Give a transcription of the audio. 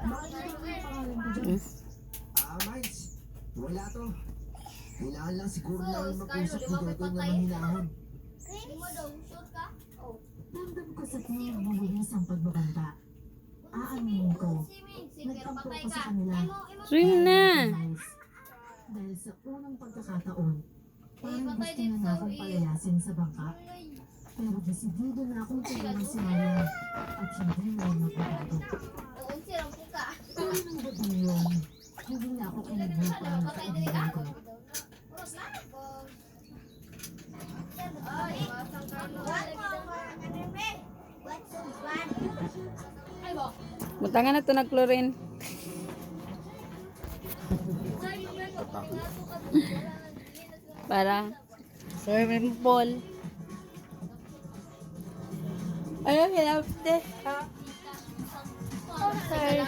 Makikita ko yung pangalan mo dyan. Miles. Wala to. Kailangan lang siguro namin mag-usap ni Dodoy na mahinahon. Ramdam ko sa tingin mo lulis ang pagbabanta. Aaminin ko, nagtampo ko sa kanila. Swim na! Miles. Dahil sa unang pagkakataon, parang gusto niya na akong palayasin sa bangka. Pero desidido na akong tulungan si Maya at hindi na rin magbabago. Pero nang gabi yun, hindi na ako kinagay pa ang kaibigan ko. Butangan na to nag-chlorine. Para swimming pool. Ayaw, hirap de. Sorry.